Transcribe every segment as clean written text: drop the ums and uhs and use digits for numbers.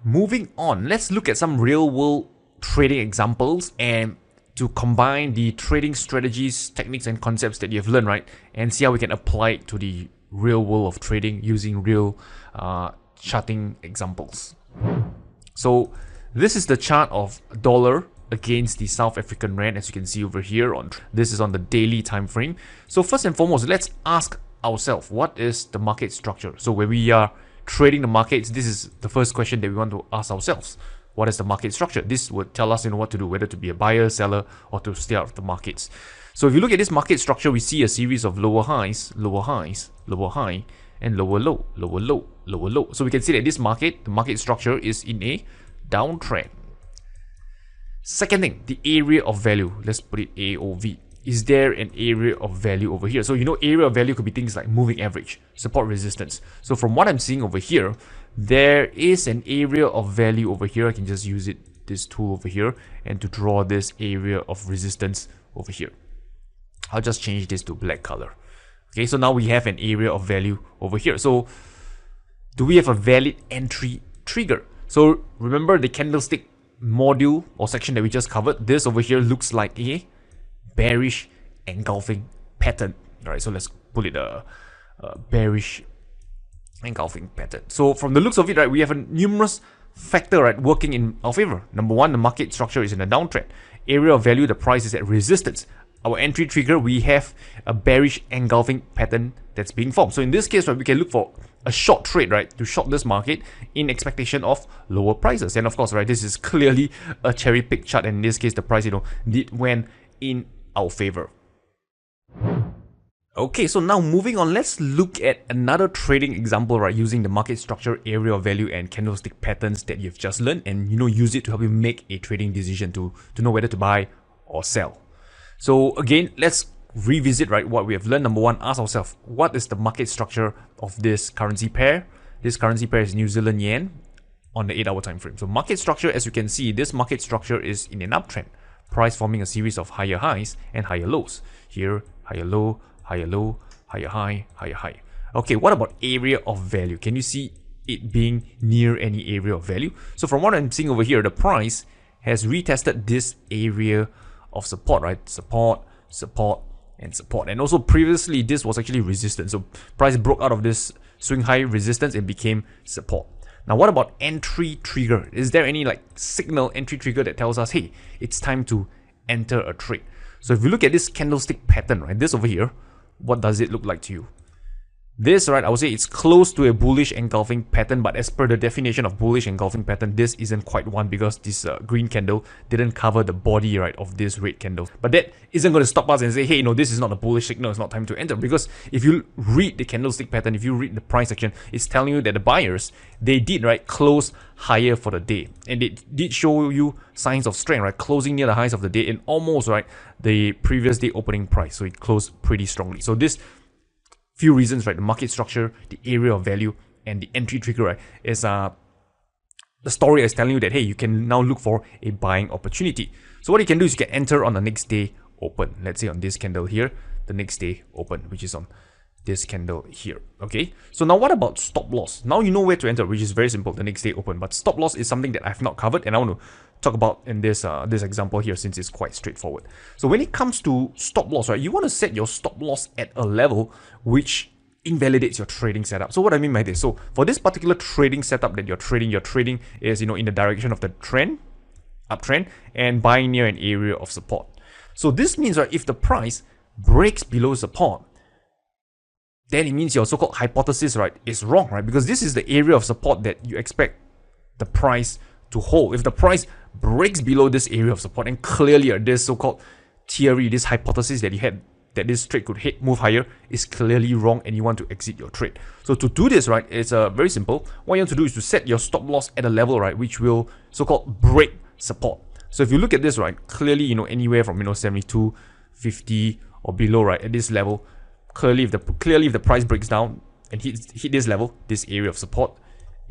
moving on, let's look at some real world trading examples and to combine the trading strategies, techniques and concepts that you've learned, right? And see how we can apply it to the real world of trading using real charting examples. So this is the chart of dollar against the South African rand, as you can see over here. This is on the daily time frame. So first and foremost, let's ask ourselves, what is the market structure? So when we are trading the markets, this is the first question that we want to ask ourselves. What is the market structure? This would tell us, what to do, whether to be a buyer, seller, or to stay out of the markets. So if you look at this market structure, we see a series of lower highs, lower highs, lower high, and lower low, lower low, lower low. So we can see that this market, the market structure is in a downtrend. Second thing, the area of value. Let's put it AOV. Is there an area of value over here? So area of value could be things like moving average, support, resistance. So from what I'm seeing over here, there is an area of value over here. I can just use this tool over here, and to draw this area of resistance over here. I'll just change this to black color. Okay, so now we have an area of value over here. So do we have a valid entry trigger? So remember the candlestick module or section that we just covered. This over here looks like a bearish engulfing pattern. All right, so let's pull it a bearish engulfing pattern. So from the looks of it, right, we have a numerous factor, right, working in our favor. Number one, the market structure is in a downtrend. Area of value, the price is at resistance. Our entry trigger, we have a bearish engulfing pattern that's being formed. So in this case, right, we can look for a short trade, right, to short this market in expectation of lower prices. And of course, right, this is clearly a cherry pick chart, and in this case the price went in our favor. Okay, so now moving on, let's look at another trading example, right, using the market structure, area of value and candlestick patterns that you've just learned, and use it to help you make a trading decision to know whether to buy or sell. So again, let's revisit, right, what we have learned. Number one, ask ourselves, what is the market structure of this currency pair? This currency pair is New Zealand yen on the 8-hour time frame. So market structure, as you can see, this market structure is in an uptrend. Price forming a series of higher highs and higher lows. Here, higher low, higher low, higher high, higher high. Okay, what about area of value? Can you see it being near any area of value? So from what I'm seeing over here, the price has retested this area of support, right? Support, support, and support. And also previously, this was actually resistance. So price broke out of this swing high resistance and became support. Now, what about entry trigger? Is there any signal entry trigger that tells us, hey, it's time to enter a trade? So if you look at this candlestick pattern, right, this over here, what does it look like to you? This, right, I would say it's close to a bullish engulfing pattern, but as per the definition of bullish engulfing pattern, this isn't quite one because this green candle didn't cover the body, right, of this red candle. But that isn't going to stop us and say, hey, no, this is not a bullish signal, it's not time to enter. Because if you read the candlestick pattern, if you read the price section, it's telling you that the buyers, they did, right, close higher for the day. And it did show you signs of strength, right, closing near the highs of the day and almost, right, the previous day opening price. So it closed pretty strongly. So this few reasons, right, the market structure, the area of value, and the entry trigger, right, is the story is telling you that, hey, you can now look for a buying opportunity. So what you can do is you can enter on the next day open. Let's say on this candle here, the next day open, which is on this candle here. Okay, so now what about stop loss? Now you know where to enter, which is very simple, the next day open. But stop loss is something that I've not covered, and I want to talk about in this this example here, since it's quite straightforward. So when it comes to stop loss, right, you want to set your stop loss at a level which invalidates your trading setup. So what I mean by this, so for this particular trading setup that you're trading is in the direction of the trend, uptrend, and buying near an area of support. So this means, right, if the price breaks below support, then it means your so-called hypothesis, right, is wrong, right? Because this is the area of support that you expect the price to hold. If the price breaks below this area of support, and clearly this so-called theory, this hypothesis that you had that this trade could move higher is clearly wrong, and you want to exit your trade. So to do this, right, it's very simple. What you want to do is to set your stop loss at a level, right, which will so-called break support. So if you look at this, right, clearly, anywhere from 72, 50 or below, right, at this level, clearly if the price breaks down and hit this level, this area of support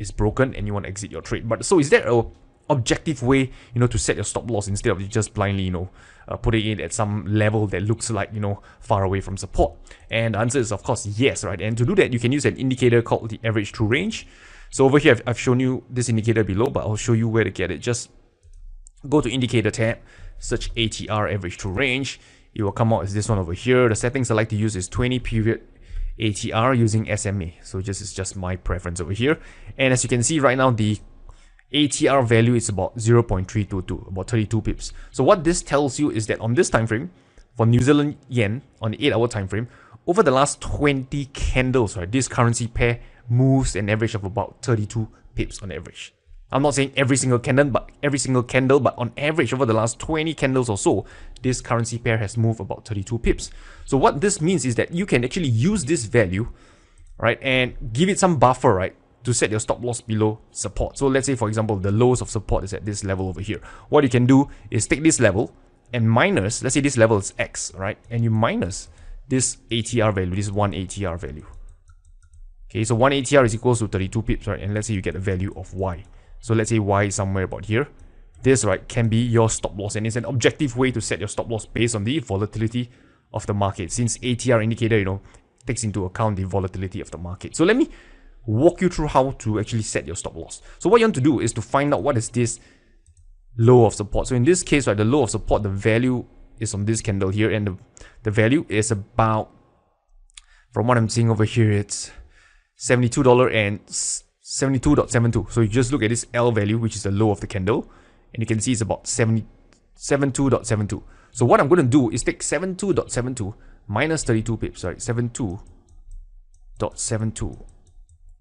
is broken and you want to exit your trade. But so is there a objective way, to set your stop loss instead of just blindly, putting it at some level that looks like, far away from support? And the answer is, of course, yes, right? And to do that, you can use an indicator called the average true range. So over here, I've shown you this indicator below, but I'll show you where to get it. Just go to indicator tab, search ATR, average true range. It will come out as this one over here. The settings I like to use is 20 period ATR using SMA. So it's just my preference over here. And as you can see right now, the ATR value is about 0.322, about 32 pips. So what this tells you is that on this time frame, for New Zealand yen, on the 8-hour time frame, over the last 20 candles, right, this currency pair moves an average of about 32 pips on average. I'm not saying every single candle, but on average over the last 20 candles or so, this currency pair has moved about 32 pips. So what this means is that you can actually use this value, right, and give it some buffer, right, to set your stop loss below support. So let's say, for example, the lows of support is at this level over here. What you can do is take this level and minus, let's say this level is X, right, and you minus this ATR value, this 1 ATR value. Okay, so 1 ATR is equals to 32 pips, right, and let's say you get a value of Y. So let's say Y is somewhere about here. This, right, can be your stop loss, and it's an objective way to set your stop loss based on the volatility of the market, since ATR indicator, takes into account the volatility of the market. So let me walk you through how to actually set your stop loss. So what you want to do is to find out what is this low of support. So in this case, right, the low of support, the value is on this candle here, and the value is about, from what I'm seeing over here, it's $72 and 72.72. So you just look at this L value, which is the low of the candle, and you can see it's about 72.72. So what I'm going to do is take 72.72 minus 32 pips, right? 72.72,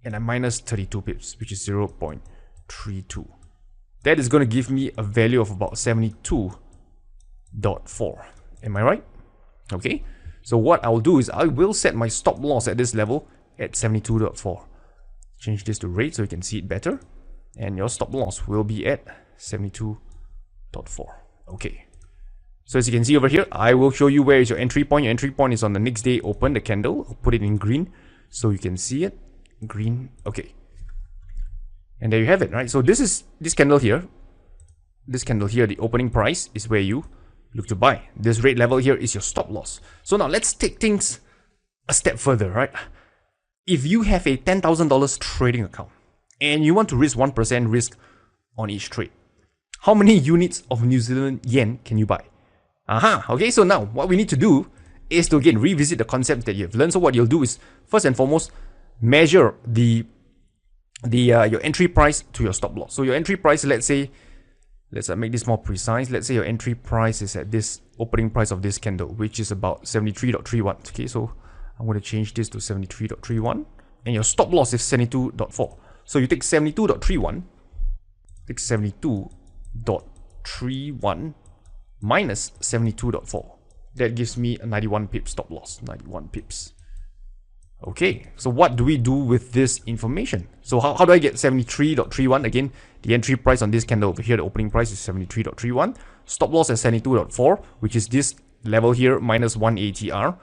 and I minus 32 pips, which is 0.32. That is going to give me a value of about 72.4. Am I right? Okay. So what I'll do is I will set my stop loss at this level at 72.4. Change this to rate so you can see it better, and your stop loss will be at 72.4. Okay. So as you can see over here, I will show you where is your entry point. Your entry point is on the next day open, the candle. I'll put it in green so you can see it. Green. Okay. And there you have it, right? So this candle here. This candle here, the opening price is where you look to buy. This red level here is your stop loss. So now let's take things a step further, right? If you have a $10,000 trading account and you want to risk 1% risk on each trade, how many units of New Zealand yen can you buy? Okay, so now what we need to do is to again revisit the concepts that you've learned. So what you'll do is first and foremost measure your entry price to your stop loss. So your entry price, let's make this more precise. Let's say your entry price is at this opening price of this candle, which is about 73.31. Okay, so I'm going to change this to 73.31, and your stop loss is 72.4. So you take 72.31, take 72.31 minus 72.4. That gives me a 91 pips stop loss, 91 pips. Okay, so what do we do with this information? So how do I get 73.31? Again, the entry price on this candle over here, the opening price is 73.31. Stop loss at 72.4, which is this level here minus 1 ATR.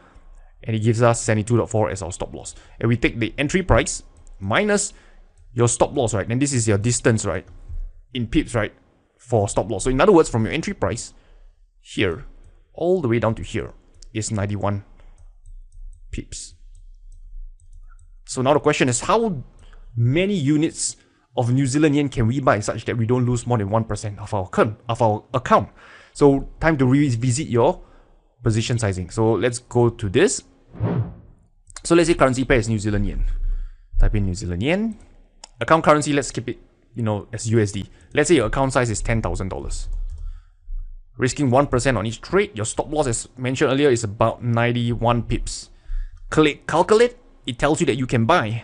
And it gives us 72.4 as our stop loss. And we take the entry price minus your stop loss, right? And this is your distance, right? In pips, right? For stop loss. So in other words, from your entry price here all the way down to here is 91 pips. So now the question is, how many units of New Zealand yen can we buy such that we don't lose more than 1% of our account? So time to revisit your position sizing. So let's go to this. So let's say currency pair is New Zealand yen. Type in New Zealand yen. Account currency, let's keep it, as USD. Let's say your account size is $10,000. Risking 1% on each trade. Your stop loss, as mentioned earlier, is about 91 pips. Calculate. It tells you that you can buy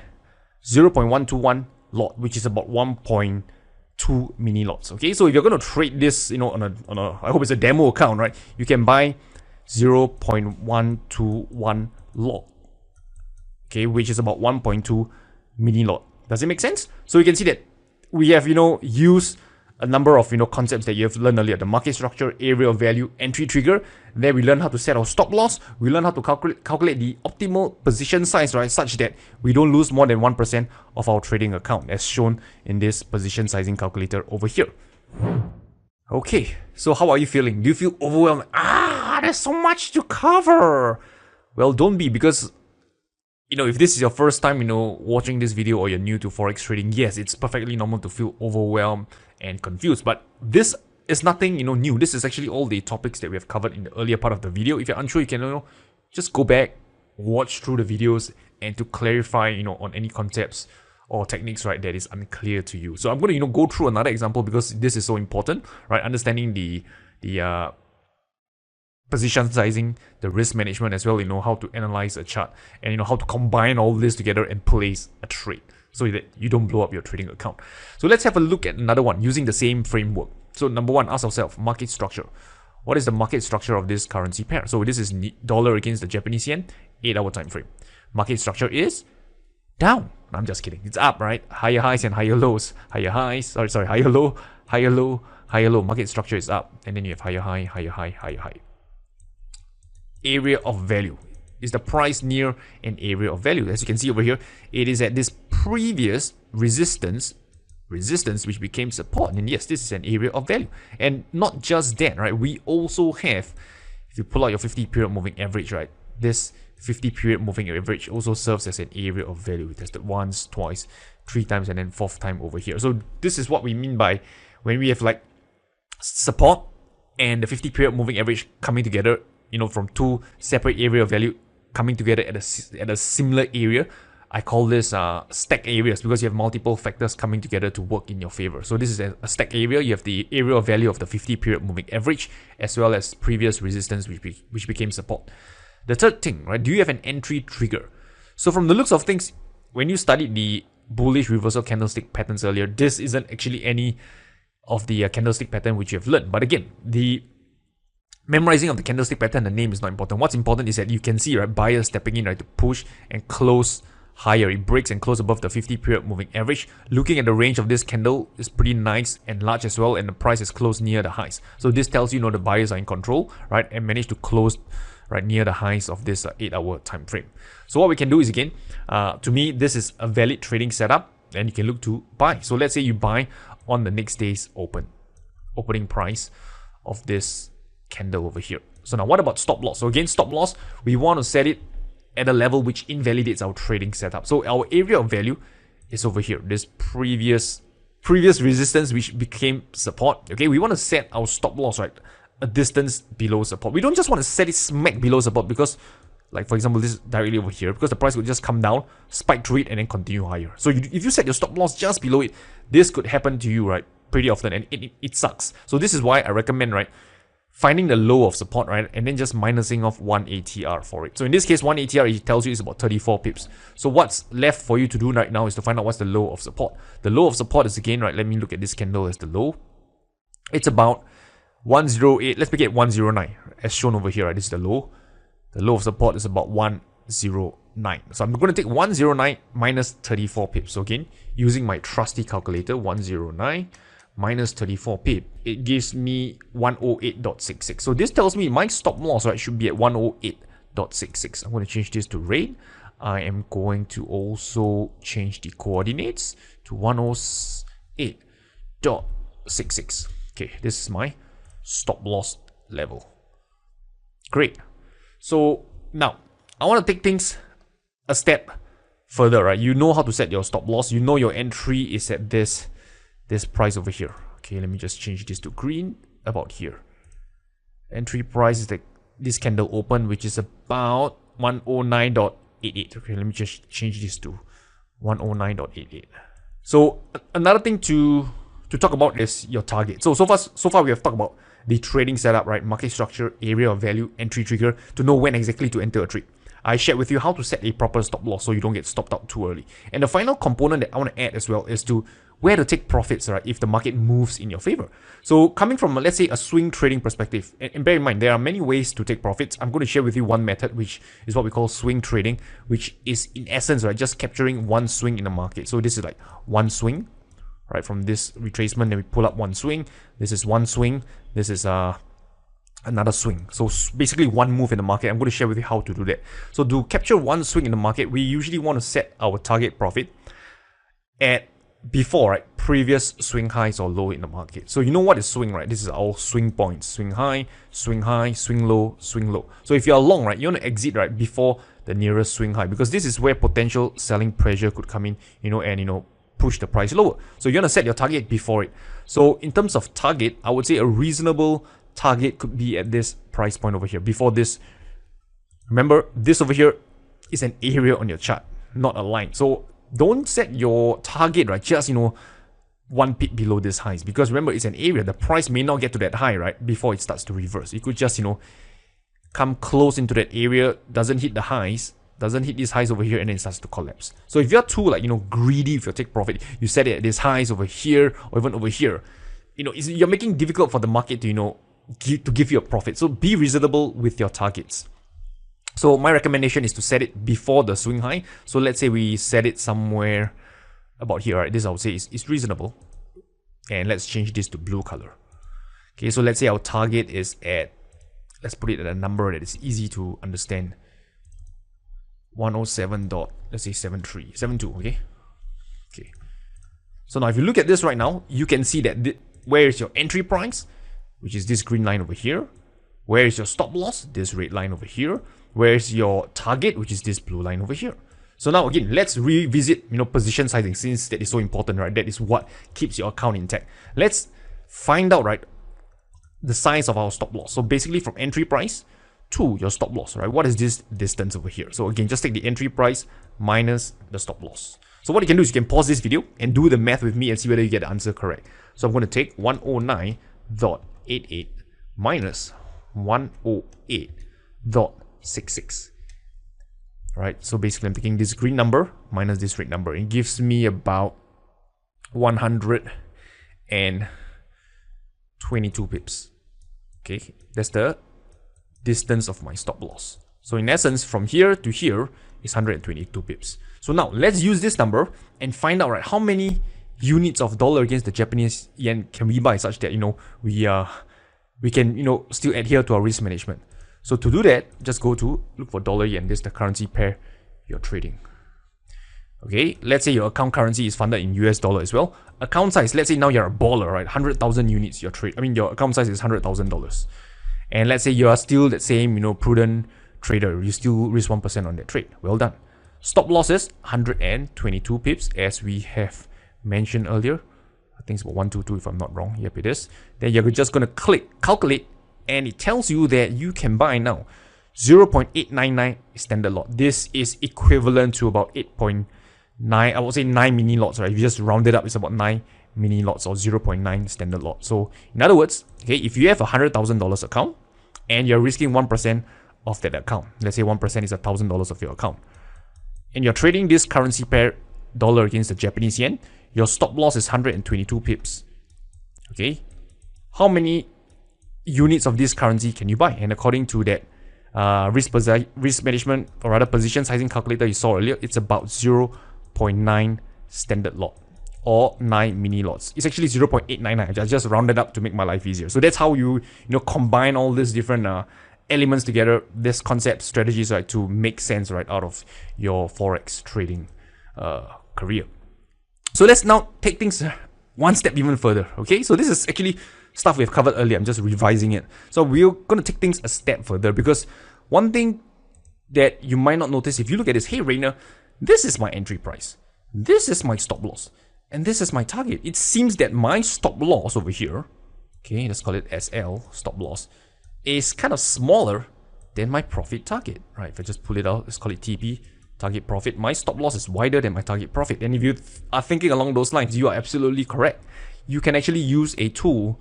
0.121 lot, which is about 1.2 mini lots. Okay, so if you're going to trade this, on a I hope it's a demo account, right? You can buy 0.121 lot, okay, which is about 1.2 mini lot. Does it make sense? So you can see that we have, used a number of, concepts that you have learned earlier: the market structure, area of value, entry trigger. Then we learn how to set our stop loss. We learn how to calculate the optimal position size, right, such that we don't lose more than 1% of our trading account, as shown in this position sizing calculator over here. Okay, so how are you feeling? Do you feel overwhelmed? There's so much to cover. Well, don't be, because if this is your first time, watching this video, or you're new to Forex trading, yes, it's perfectly normal to feel overwhelmed and confused. But this is nothing, new. This is actually all the topics that we have covered in the earlier part of the video. If you're unsure, you can, just go back, watch through the videos, and to clarify, on any concepts or techniques, right, that is unclear to you. So I'm going to, go through another example because this is so important, right? Understanding the position sizing, the risk management as well, how to analyze a chart, and how to combine all this together and place a trade so that you don't blow up your trading account. So let's have a look at another one using the same framework. So number one, ask ourselves, market structure. What is the market structure of this currency pair? So this is dollar against the Japanese yen, 8-hour time frame. Market structure is down. I'm just kidding. It's up, right? Higher highs and higher lows. Higher highs, higher low, higher low, higher low. Market structure is up. And then you have higher high, higher high, higher high. Area of value is the price near an area of value. As you can see over here, it is at this previous resistance which became support. And yes, this is an area of value. And not just that, right? We also have, if you pull out your 50 period moving average, right? This 50 period moving average also serves as an area of value. We tested once, twice, 3 times, and then 4th time over here. So this is what we mean by when we have like support and the 50 period moving average coming together, from 2 separate area of value coming together at a similar area. I call this stack areas because you have multiple factors coming together to work in your favor. So this is a stack area. You have the area of value of the 50 period moving average as well as previous resistance which became support. The third thing, right? Do you have an entry trigger? So from the looks of things, when you studied the bullish reversal candlestick patterns earlier, this isn't actually any of the candlestick pattern which you have learned. But again, the memorizing of the candlestick pattern, the name is not important. What's important is that you can see, right, buyers stepping in, right, to push and close higher. It breaks and close above the 50 period moving average. Looking at the range of this candle is pretty nice and large as well, and the price is close near the highs. So this tells you, the buyers are in control, right, and managed to close right near the highs of this 8-hour time frame. So what we can do is, again, to me, this is a valid trading setup, and you can look to buy. So let's say you buy on the next day's opening price of this candle over here. So now what about stop loss? So again, stop loss, we want to set it at a level which invalidates our trading setup. So our area of value is over here, this previous resistance which became support. Okay, we want to set our stop loss, right, a distance below support. We don't just want to set it smack below support because, like for example, this is directly over here, because the price would just come down, spike through it, and then continue higher. So if you set your stop loss just below it, this could happen to you, right, pretty often, and it sucks. So this is why I recommend, right, finding the low of support, right, and then just minusing off 1 ATR for it. So in this case, 1 ATR, it tells you it's about 34 pips. So what's left for you to do right now is to find out what's the low of support. The low of support is, again, right, let me look at this candle as the low. It's about 108, let's make it 109, as shown over here, right? This is the low. The low of support is about 109. So I'm going to take 109 minus 34 pips. So again, using my trusty calculator, 109 minus 34 pip, it gives me 108.66. So this tells me my stop loss, right, should be at 108.66. I'm going to change this to rate. I am going to also change the coordinates to 108.66. Okay, this is my stop loss level. Great. So now I want to take things a step further, right? You know how to set your stop loss. You know your entry is at this price over here. Okay, let me just change this to green, about here. Entry price is like this candle open, which is about 109.88. Okay, let me just change this to 109.88. So another thing to talk about is your target. So far we have talked about the trading setup, right? Market structure, area of value, entry trigger, to know when exactly to enter a trade. I shared with you how to set a proper stop loss so you don't get stopped out too early. And the final component that I want to add as well is to where to take profits, right, if the market moves in your favor. So coming from, let's say, a swing trading perspective, and bear in mind, there are many ways to take profits. I'm going to share with you one method, which is what we call swing trading, which is in essence, right, just capturing one swing in the market. So this is like one swing, right, from this retracement, then we pull up one swing. This is one swing. This is another swing. So basically one move in the market. I'm going to share with you how to do that. So to capture one swing in the market, we usually want to set our target profit at before, right, previous swing highs or low in the market. So you know what is swing, right? This is our swing points. Swing high, swing low, swing low. So if you're long, right, you want to exit, right, before the nearest swing high, because this is where potential selling pressure could come in, and push the price lower. So you're gonna set your target before it. So in terms of target, I would say a reasonable target could be at this price point over here. Before this, remember, this over here is an area on your chart, not a line. So don't set your target, right, just, 1 pip below this highs, because remember, it's an area. The price may not get to that high, right, before it starts to reverse. It could just, come close into that area, doesn't hit the highs, doesn't hit these highs over here, and then it starts to collapse. So if you're too, greedy with your take profit, you set it at these highs over here, or even over here, you're making it difficult for the market to, to give you a profit. So be reasonable with your targets. So my recommendation is to set it before the swing high. So let's say we set it somewhere about here, right? This I would say is reasonable. And let's change this to blue color. Okay, so let's say our target is at, let's put it at a number that is easy to understand. 107 dot, let's say 72, okay? Okay. So now if you look at this right now, you can see that where is your entry price, which is this green line over here. Where is your stop loss, this red line over here. Where is your target, which is this blue line over here. So now again, let's revisit, position sizing, since that is so important, right? That is what keeps your account intact. Let's find out, right, the size of our stop loss. So basically from entry price to your stop loss, right? What is this distance over here? So again, just take the entry price minus the stop loss. So what you can do is you can pause this video and do the math with me and see whether you get the answer correct. So I'm going to take 109.88 minus 108.66. Right, so basically I'm taking this green number minus this red number. It gives me about 122 pips. Okay, that's the distance of my stop loss. So in essence, from here to here is 122 pips. So now let's use this number and find out, right, how many units of dollar against the Japanese yen can we buy such that we can still adhere to our risk management. So to do that, just go to look for dollar yen. This is the currency pair you're trading. Okay, let's say your account currency is funded in US dollar as well. Account size, let's say now you're a baller, right? 100,000 units your trade. Your account size is $100,000. And let's say you are still that same, prudent trader. You still risk 1% on that trade. Well done. Stop losses 122 pips, as we have mentioned earlier. I think it's about 122 if I'm not wrong. Yep, it is. Then you're just gonna click calculate, and it tells you that you can buy now 0.899 standard lot. This is equivalent to about 8.9, I would say 9 mini lots, right? If you just round it up, it's about 9 mini lots or 0.9 standard lot. So in other words, okay, if you have a $100,000 account and you're risking 1% of that account, let's say 1% is $1,000 of your account, and you're trading this currency pair dollar against the Japanese yen, your stop loss is 122 pips. Okay, how many units of this currency can you buy? And according to that risk management, or rather position sizing calculator you saw earlier, it's about 0.9 standard lot or 9 mini lots. It's actually 0.899. I just rounded up to make my life easier. So that's how you combine all these different elements together, this concept strategies, right, to make sense, right, out of your Forex trading career. So let's now take things one step even further. Okay, so this is actually stuff we've covered earlier. I'm just revising it. So we're going to take things a step further, because one thing that you might not notice if you look at this, hey Rainer, this is my entry price, this is my stop loss, and this is my target. It seems that my stop loss over here, okay, let's call it SL, stop loss, is kind of smaller than my profit target, right? If I just pull it out, let's call it TP, target profit. My stop loss is wider than my target profit. And if you are thinking along those lines, you are absolutely correct. You can actually use a tool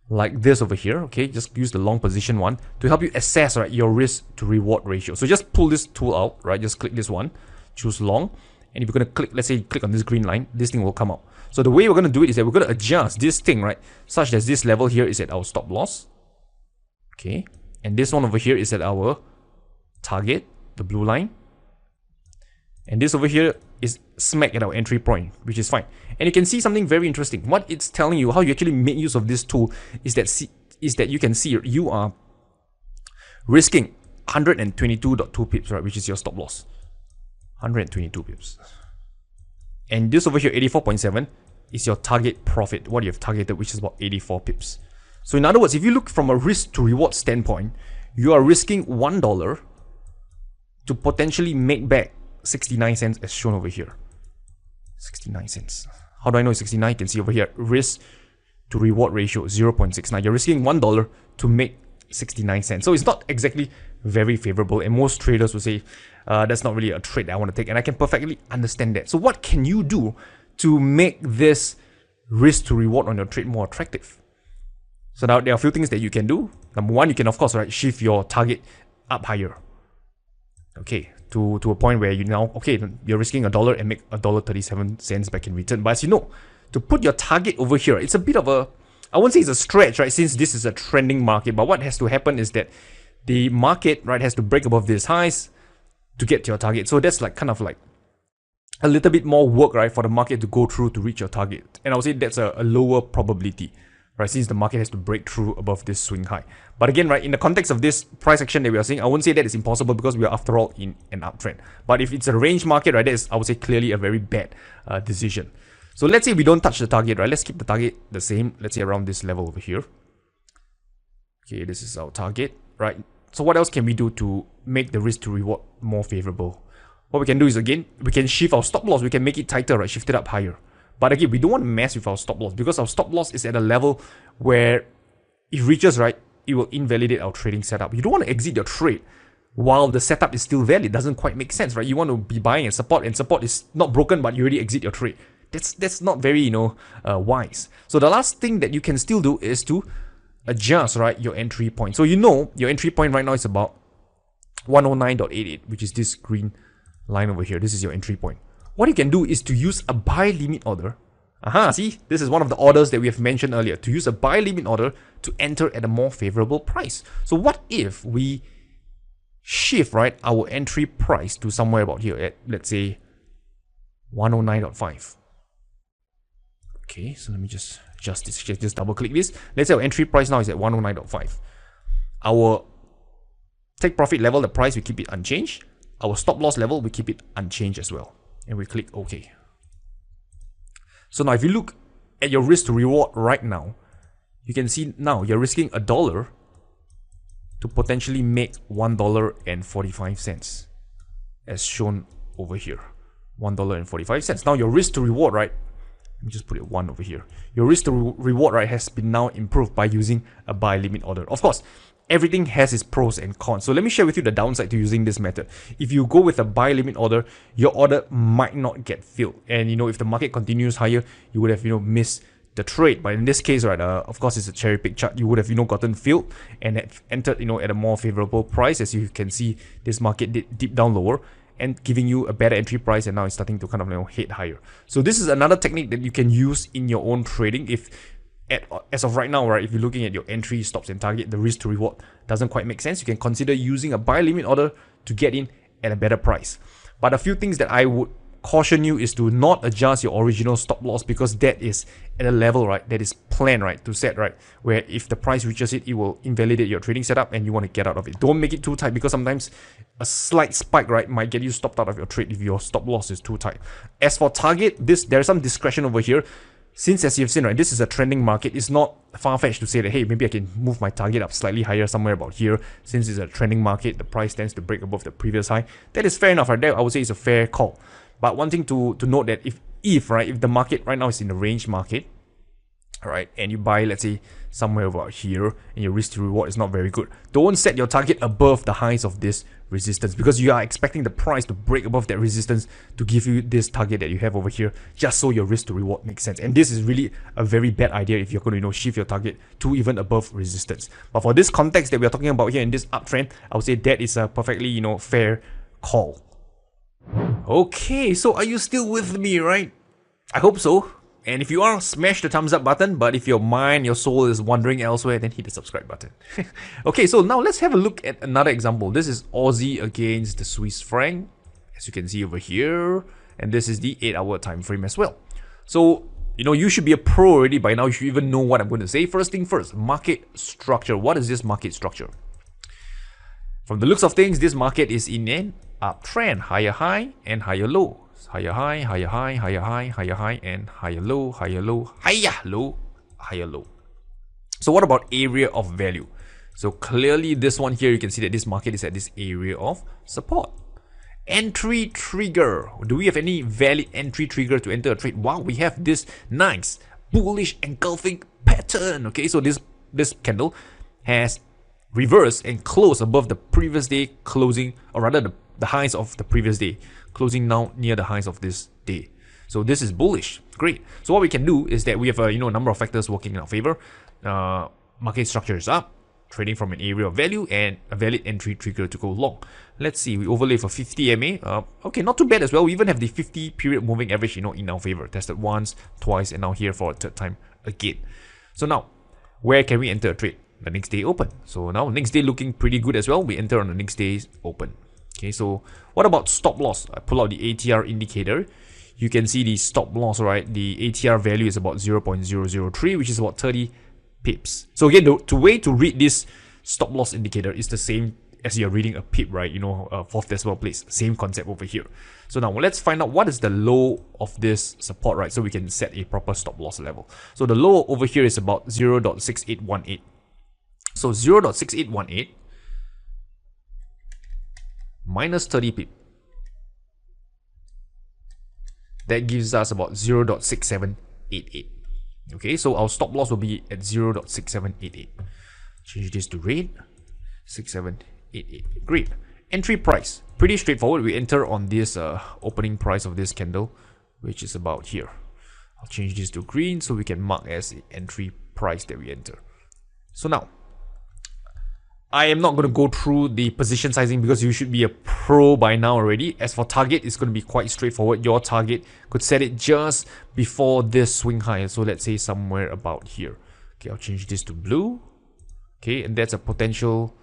like this over here, okay? Just use the long position one to help you assess, right, your risk to reward ratio. So just pull this tool out, right? Just click this one, choose long, and if you're going to click, let's say you click on this green line, this thing will come out. So the way we're going to do it is that we're going to adjust this thing, right, such that this level here is at our stop loss, okay? And this one over here is at our target, the blue line. And this over here is smack at our entry point, which is fine. And you can see something very interesting. What it's telling you, how you actually make use of this tool, is that you can see you are risking 122.2 pips, right, which is your stop loss. 122 pips. And this over here, 84.7, is your target profit, what you have targeted, which is about 84 pips. So in other words, if you look from a risk to reward standpoint, you are risking $1 to potentially make back 69 cents as shown over here. 69 cents. How do I know it's 69? You can see over here, risk to reward ratio 0.69. You're risking $1 to make 69 cents. So it's not exactly very favorable, and most traders will say that's not really a trade that I want to take, and I can perfectly understand that. So what can you do to make this risk to reward on your trade more attractive? So now there are a few things that you can do. Number one, you can of course shift your target up higher. Okay, to a point where you now, okay, you're risking $1 and make $1.37 back in return. But as you know, to put your target over here, it's a bit of a, I won't say it's a stretch, right? Since this is a trending market, but what has to happen is that the market, right, has to break above these highs to get to your target. So that's like kind of like a little bit more work, right, for the market to go through to reach your target. And I would say that's a lower probability, right, since the market has to break through above this swing high. But again, right, in the context of this price action that we are seeing, I wouldn't say that is impossible because we are after all in an uptrend. But if it's a range market, right, that is, I would say, clearly a very bad decision. So let's say we don't touch the target, right? Let's keep the target the same. Let's say around this level over here. Okay, this is our target, right? So what else can we do to make the risk to reward more favorable? What we can do is, again, we can shift our stop loss. We can make it tighter, right? Shift it up higher. But again, we don't want to mess with our stop loss because our stop loss is at a level where it reaches, right, it will invalidate our trading setup. You don't want to exit your trade while the setup is still valid. It doesn't quite make sense, right? You want to be buying at support, and support is not broken, but you already exit your trade. That's not very, wise. So the last thing that you can still do is to adjust, right, your entry point. So you know your entry point right now is about 109.88, which is this green line over here. This is your entry point. What you can do is to use a buy limit order. See, this is one of the orders that we have mentioned earlier. To use a buy limit order to enter at a more favorable price. So what if we shift, right, our entry price to somewhere about here at, let's say, 109.5. Okay, so let me just adjust this, just double click this. Let's say our entry price now is at 109.5. Our take profit level, the price, we keep it unchanged. Our stop loss level, we keep it unchanged as well. And we click OK. So now if you look at your risk to reward right now, you can see now you're risking $1 to potentially make $1.45 as shown over here. $1.45. Now your risk to reward, right? Let me just put it 1 over here. Your risk to reward, right, has been now improved by using a buy limit order. Of course, everything has its pros and cons. So let me share with you the downside to using this method. If you go with a buy limit order, your order might not get filled. And if the market continues higher, you would have missed the trade. But in this case, right, of course, it's a cherry pick chart. You would have gotten filled and have entered at a more favorable price. As you can see, this market did dip down lower and giving you a better entry price, and now it's starting to kind of head higher. So this is another technique that you can use in your own trading. If as of right now, right, if you're looking at your entry, stops, and target, the risk to reward doesn't quite make sense, you can consider using a buy limit order to get in at a better price. But a few things that I would caution you is to not adjust your original stop loss, because that is at a level, right, that is planned, right, to set, right, where if the price reaches it, it will invalidate your trading setup and you want to get out of it. Don't make it too tight, because sometimes a slight spike, right, might get you stopped out of your trade if your stop loss is too tight. As for target, there's some discretion over here. Since, as you've seen, right, this is a trending market, it's not far-fetched to say that, hey, maybe I can move my target up slightly higher somewhere about here. Since it's a trending market, the price tends to break above the previous high. That is fair enough, right? That I would say is a fair call. But one thing to note that if the market right now is in the range market, right, and you buy, let's say, somewhere about here, and your risk to reward is not very good, don't set your target above the highs of this resistance, because you are expecting the price to break above that resistance to give you this target that you have over here, just so your risk to reward makes sense. And this is really a very bad idea if you're going to shift your target to even above resistance. But for this context that we are talking about here in this uptrend, I would say that is a perfectly fair call. Okay, so are you still with me, right? I hope so. And if you are, smash the thumbs up button. But if your mind, your soul is wandering elsewhere, then hit the subscribe button. Okay, so now let's have a look at another example. This is Aussie against the Swiss franc, as you can see over here. And this is the 8-hour time frame as well. So, you should be a pro already by now. You should even know what I'm going to say. First thing first, market structure. What is this market structure? From the looks of things, this market is in an uptrend. Higher high and higher low. Higher high, higher high, higher high, higher high, and higher low, higher low, higher low, higher low. So what about area of value? So clearly this one here, you can see that this market is at this area of support. Entry trigger. Do we have any valid entry trigger to enter a trade? Wow, we have this nice bullish engulfing pattern. Okay, so this candle has reversed and closed above the previous day closing, or rather the highs of the previous day, closing now near the highs of this day. So this is bullish. Great. So what we can do is that we have a number of factors working in our favor. Market structure is up, trading from an area of value, and a valid entry trigger to go long. Let's see, we overlay for 50 MA. Okay, not too bad as well. We even have the 50 period moving average, in our favor. Tested once, twice, and now here for a third time again. So now, where can we enter a trade? The next day open. So now next day looking pretty good as well. We enter on the next day's open. Okay, so what about stop loss? I pull out the ATR indicator. You can see the stop loss, right? The ATR value is about 0.003, which is about 30 pips. So again, the way to read this stop loss indicator is the same as you're reading a pip, right? Fourth decimal place. Same concept over here. So now let's find out what is the low of this support, right? So we can set a proper stop loss level. So the low over here is about 0.6818. So 0.6818 minus 30 pip. That gives us about 0.6788. Okay, so our stop loss will be at 0.6788. Change this to rate 6788. Great. Entry price, pretty straightforward. We enter on this opening price of this candle, which is about here. I'll change this to green so we can mark as the entry price that we enter. So now, I am not going to go through the position sizing because you should be a pro by now already. As for target, it's going to be quite straightforward. Your target could set it just before this swing high. So let's say somewhere about here. Okay, I'll change this to blue. Okay, and that's a potential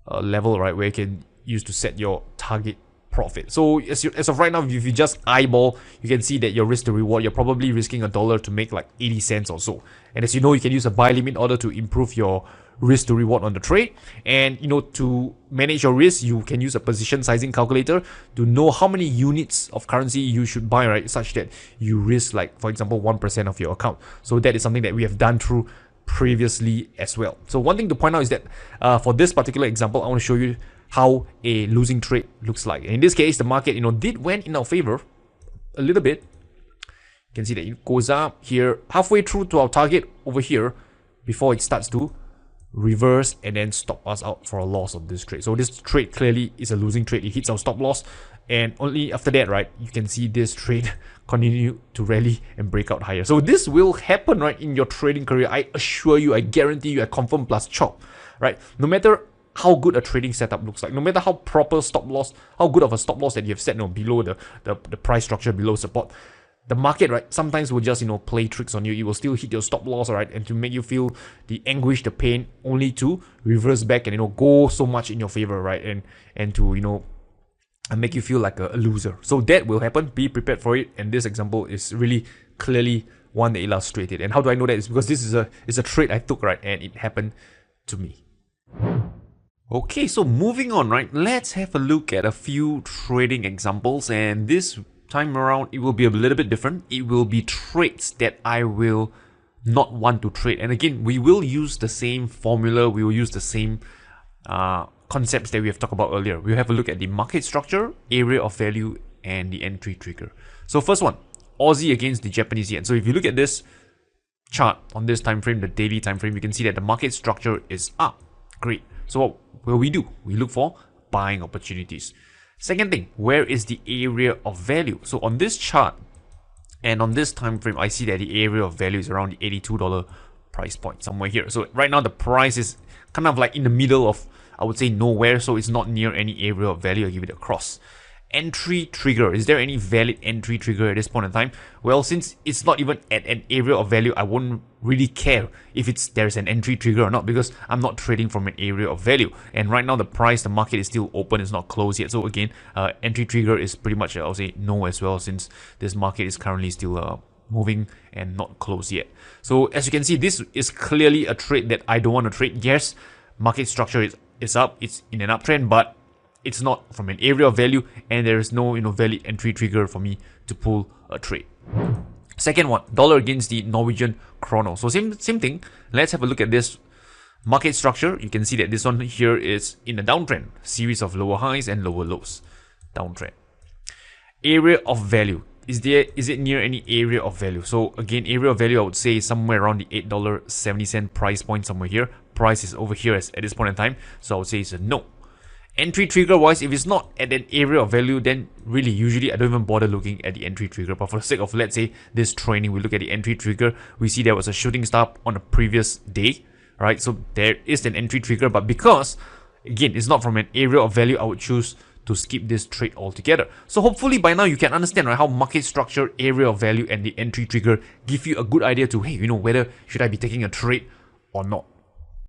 level, right, where you can use to set your target profit. So as of right now, if you just eyeball, you can see that your risk to reward, you're probably risking $1 to make like 80 cents or so. And as you know, you can use a buy limit order to improve your risk to reward on the trade. And to manage your risk, you can use a position sizing calculator to know how many units of currency you should buy, right, such that you risk, like, for example, 1% of your account. So that is something that we have done through previously as well. So one thing to point out is that for this particular example, I want to show you how a losing trade looks like. And in this case, the market went in our favor a little bit. You can see that it goes up here halfway through to our target over here before it starts to reverse and then stop us out for a loss of this trade. So this trade clearly is a losing trade. It hits our stop loss, and only after that, right, you can see this trade continue to rally and break out higher. So this will happen, right, in your trading career. I assure you, I guarantee you, I confirm plus chop, right? No matter how good a trading setup looks like, no matter how proper stop loss, how good of a stop loss that you have set below the price structure, below support, the market, right, sometimes will just play tricks on you. It will still hit your stop loss, right, and to make you feel the anguish, the pain, only to reverse back and go so much in your favor, right, and to and make you feel like a loser. So that will happen. Be prepared for it. And this example is really clearly one that illustrated. And how do I know that? It's because this is a trade I took, right, and it happened to me. Okay, so moving on, right, let's have a look at a few trading examples, and this time around it will be a little bit different. It will be trades that I will not want to trade. And again, we will use the same formula, we will use the same concepts that we have talked about earlier. We'll have a look at the market structure, area of value, and the entry trigger. So first one, Aussie against the Japanese yen. So if you look at this chart on this time frame, the daily time frame, you can see that the market structure is up. Great. So what will we do? We look for buying opportunities. Second thing, where is the area of value? So on this chart and on this time frame, I see that the area of value is around the $82 price point, somewhere here. So right now the price is kind of like in the middle of, I would say, nowhere, so it's not near any area of value. I'll give it a cross. Entry trigger. Is there any valid entry trigger at this point in time? Well, since it's not even at an area of value, I won't really care if there's an entry trigger or not, because I'm not trading from an area of value. And right now the market is still open, it's not closed yet. So again, entry trigger is pretty much, I'll say, no as well, since this market is currently still moving and not closed yet. So as you can see, this is clearly a trade that I don't want to trade. Yes, market structure is up, it's in an uptrend, but it's not from an area of value, and there is no valid entry trigger for me to pull a trade. Second one, dollar against the Norwegian kroner. So same thing. Let's have a look at this market structure. You can see that this one here is in a downtrend, series of lower highs and lower lows, downtrend. area of value. Is it near any area of value? So again, area of value I would say is somewhere around the $8.70 price point, somewhere here. Price is over here at this point in time, so I would say it's a no. Entry trigger wise, if it's not at an area of value, then really usually I don't even bother looking at the entry trigger. But for the sake of, let's say, this training, we look at the entry trigger, we see there was a shooting star on the previous day, right? So there is an entry trigger, but because again it's not from an area of value, I would choose to skip this trade altogether. So hopefully by now you can understand, right, how market structure, area of value, and the entry trigger give you a good idea to, hey, whether should I be taking a trade or not.